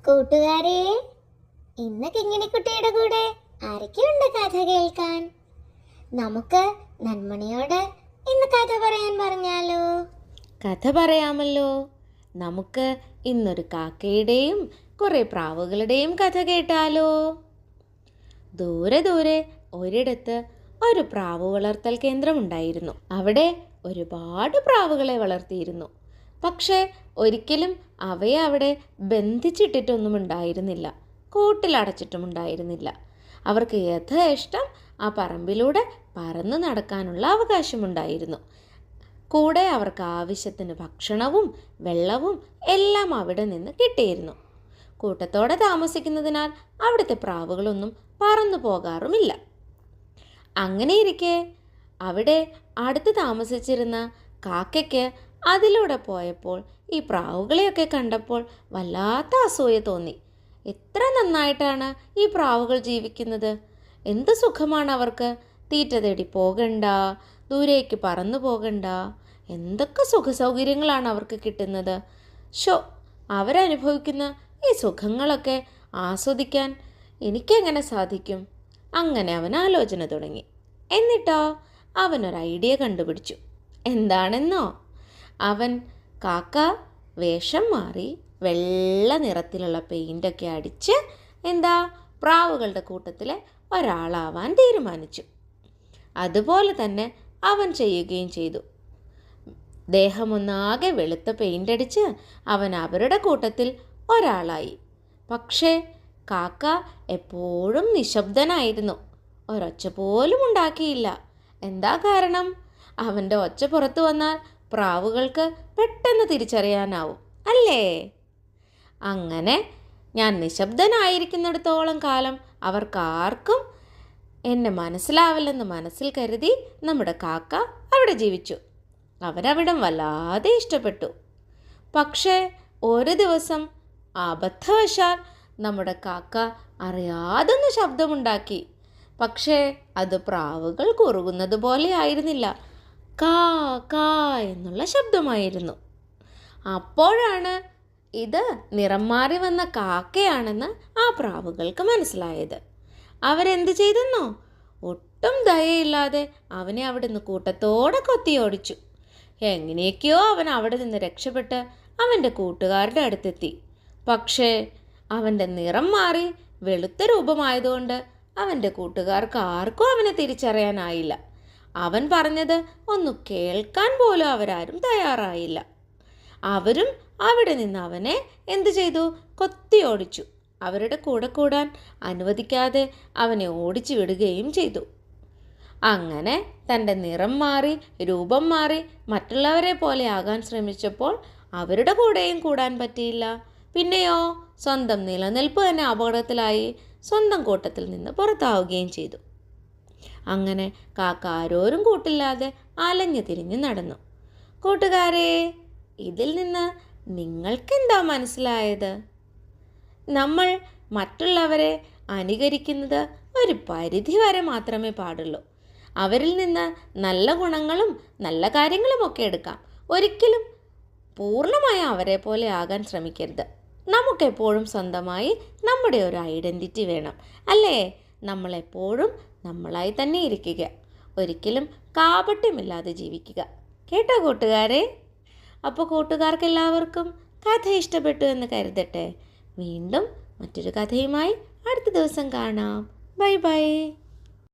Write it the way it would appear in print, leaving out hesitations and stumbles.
കൂട്ടുകാരെ, ഇന്ന് കിങ്ങിണിക്കുട്ടിയുടെ കൂടെ ആരൊക്കെയുണ്ട് കഥ കേൾക്കാൻ? നമുക്ക് നന്മണിയോട് ഇന്ന് കഥ പറയാൻ പറഞ്ഞാലോ? കഥ പറയാമല്ലോ. നമുക്ക് ഇന്നൊരു കാക്കയുടെയും കുറെ പ്രാവുകളുടെയും കഥ കേട്ടാലോ? ദൂരെ ദൂരെ ഒരിടത്ത് ഒരു പ്രാവ് വളർത്തൽ കേന്ദ്രമുണ്ടായിരുന്നു. അവിടെ ഒരുപാട് പ്രാവുകളെ വളർത്തിയിരുന്നു. പക്ഷേ ഒരിക്കലും അവയെ അവിടെ ബന്ധിച്ചിട്ടിട്ടൊന്നും ഉണ്ടായിരുന്നില്ല, കൂട്ടിലടച്ചിട്ടുമുണ്ടായിരുന്നില്ല. അവർക്ക് യഥേഷ്ടം ആ പറമ്പിലൂടെ പറന്നു നടക്കാനുള്ള അവകാശമുണ്ടായിരുന്നു. കൂടെ അവർക്ക് ആവശ്യത്തിന് ഭക്ഷണവും വെള്ളവും എല്ലാം അവിടെ നിന്ന് കിട്ടിയിരുന്നു. കൂട്ടത്തോടെ താമസിക്കുന്നതിനാൽ അവിടുത്തെ പ്രാവുകളൊന്നും പറന്നു പോകാറുമില്ല. അങ്ങനെയിരിക്കെ അവിടെ അടുത്ത് താമസിച്ചിരുന്ന കാക്കയ്ക്ക് അതിലൂടെ പോയപ്പോൾ ഈ പ്രാവുകളെയൊക്കെ കണ്ടപ്പോൾ വല്ലാത്ത അസൂയ തോന്നി. എത്ര നന്നായിട്ടാണ് ഈ പ്രാവുകൾ ജീവിക്കുന്നത്! എന്ത് സുഖമാണ് അവർക്ക്! തീറ്റ തേടി പോകണ്ട, ദൂരേക്ക് പറന്നു പോകണ്ട, എന്തൊക്കെ സുഖസൗകര്യങ്ങളാണ് അവർക്ക് കിട്ടുന്നത്! അവരനുഭവിക്കുന്ന ഈ സുഖങ്ങളൊക്കെ ആസ്വദിക്കാൻ എനിക്കെങ്ങനെ സാധിക്കും? അങ്ങനെ അവൻ ആലോചന തുടങ്ങി. എന്നിട്ടോ അവനൊരു ഐഡിയ കണ്ടുപിടിച്ചു. എന്താണെന്നോ? അവൻ കാക്ക വേഷം മാറി വെള്ള നിറത്തിലുള്ള പെയിൻ്റൊക്കെ അടിച്ച് പ്രാവുകളുടെ കൂട്ടത്തിലെ ഒരാളാവാൻ തീരുമാനിച്ചു. അതുപോലെ തന്നെ അവൻ ചെയ്യുകയും ചെയ്തു. ദേഹമൊന്നാകെ വെളുത്ത പെയിൻ്റ് അടിച്ച് അവൻ അവരുടെ കൂട്ടത്തിൽ ഒരാളായി. പക്ഷേ കാക്ക എപ്പോഴും നിശബ്ദനായിരുന്നു. ഒരൊച്ച പോലും ഉണ്ടാക്കിയില്ല. എന്താ കാരണം? അവൻ്റെ ഒച്ച പുറത്തു വന്നാൽ പ്രാവുകൾക്ക് പെട്ടെന്ന് തിരിച്ചറിയാനാവും, അല്ലേ? അങ്ങനെ ഞാൻ നിശബ്ദനായിരിക്കുന്നിടത്തോളം കാലം അവർക്കാർക്കും എന്നെ മനസ്സിലാവില്ലെന്ന് മനസ്സിൽ കരുതി നമ്മുടെ കാക്ക അവിടെ ജീവിച്ചു. അവരവിടം വല്ലാതെ ഇഷ്ടപ്പെട്ടു. പക്ഷേ ഒരു ദിവസം അബദ്ധവശാൽ നമ്മുടെ കാക്ക അറിയാതൊന്ന് ശബ്ദമുണ്ടാക്കി. പക്ഷേ അത് പ്രാവുകൾ കുറുകുന്നത് പോലെ ആയിരുന്നില്ല, കാ കാ എന്നുള്ള ശബ്ദമായിരുന്നു. അപ്പോഴാണ് ഇത് നിറം മാറി വന്ന കാക്കയാണെന്ന് ആ പ്രാവുകൾക്ക് മനസ്സിലായത്. അവരെന്ത് ചെയ്തെന്നോ? ഒട്ടും ദയയില്ലാതെ അവനെ അവിടെ നിന്ന് കൂട്ടത്തോടെ കൊത്തിയോടിച്ചു. എങ്ങനെയൊക്കെയോ അവൻ അവിടെ നിന്ന് രക്ഷപ്പെട്ട് അവൻ്റെ കൂട്ടുകാരുടെ അടുത്തെത്തി. പക്ഷേ അവൻ്റെ നിറം മാറി വെളുത്ത രൂപമായതുകൊണ്ട് അവൻ്റെ കൂട്ടുകാർക്ക് ആർക്കും അവനെ തിരിച്ചറിയാനായില്ല. അവൻ പറഞ്ഞത് ഒന്ന് കേൾക്കാൻ പോലും അവരാരും തയ്യാറായില്ല. അവരും അവിടെ നിന്ന് അവനെ എന്തു ചെയ്തു? കൊത്തിയോടിച്ചു. അവരുടെ കൂടെ കൂടാൻ അനുവദിക്കാതെ അവനെ ഓടിച്ചു വിടുകയും ചെയ്തു. അങ്ങനെ തൻ്റെ നിറം മാറി രൂപം മാറി മറ്റുള്ളവരെ പോലെ ആകാൻ ശ്രമിച്ചപ്പോൾ അവരുടെ കൂടെയും കൂടാൻ പറ്റിയില്ല. പിന്നെയോ സ്വന്തം നിലനിൽപ്പ് തന്നെ അപകടത്തിലായി സ്വന്തം കൂട്ടത്തിൽ നിന്ന് പുറത്താവുകയും ചെയ്തു. അങ്ങനെ കാക്ക ആരോരും കൂട്ടില്ലാതെ അലഞ്ഞു തിരിഞ്ഞു നടന്നു. കൂട്ടുകാരെ, ഇതിൽ നിന്ന് നിങ്ങൾക്കെന്താ മനസ്സിലായത്? നമ്മൾ മറ്റുള്ളവരെ അനുകരിക്കുന്നത് ഒരു പരിധി വരെ മാത്രമേ പാടുള്ളൂ. അവരിൽ നിന്ന് നല്ല ഗുണങ്ങളും നല്ല കാര്യങ്ങളുമൊക്കെ എടുക്കാം. ഒരിക്കലും പൂർണ്ണമായി അവരെ പോലെ ആകാൻ ശ്രമിക്കരുത്. നമുക്കെപ്പോഴും സ്വന്തമായി നമ്മുടെ ഒരു ഐഡൻറ്റിറ്റി വേണം, അല്ലേ? നമ്മളെപ്പോഴും നമ്മളായി തന്നെ ഇരിക്കുക, ഒരിക്കലും കാപട്യമില്ലാതെ ജീവിക്കുക. കേട്ടോ കൂട്ടുകാരെ? അപ്പോൾ കൂട്ടുകാർക്ക് എല്ലാവർക്കും കഥ ഇഷ്ടപ്പെട്ടു എന്ന് കരുതട്ടെ. വീണ്ടും മറ്റൊരു കഥയുമായി അടുത്ത ദിവസം കാണാം. Bye bye.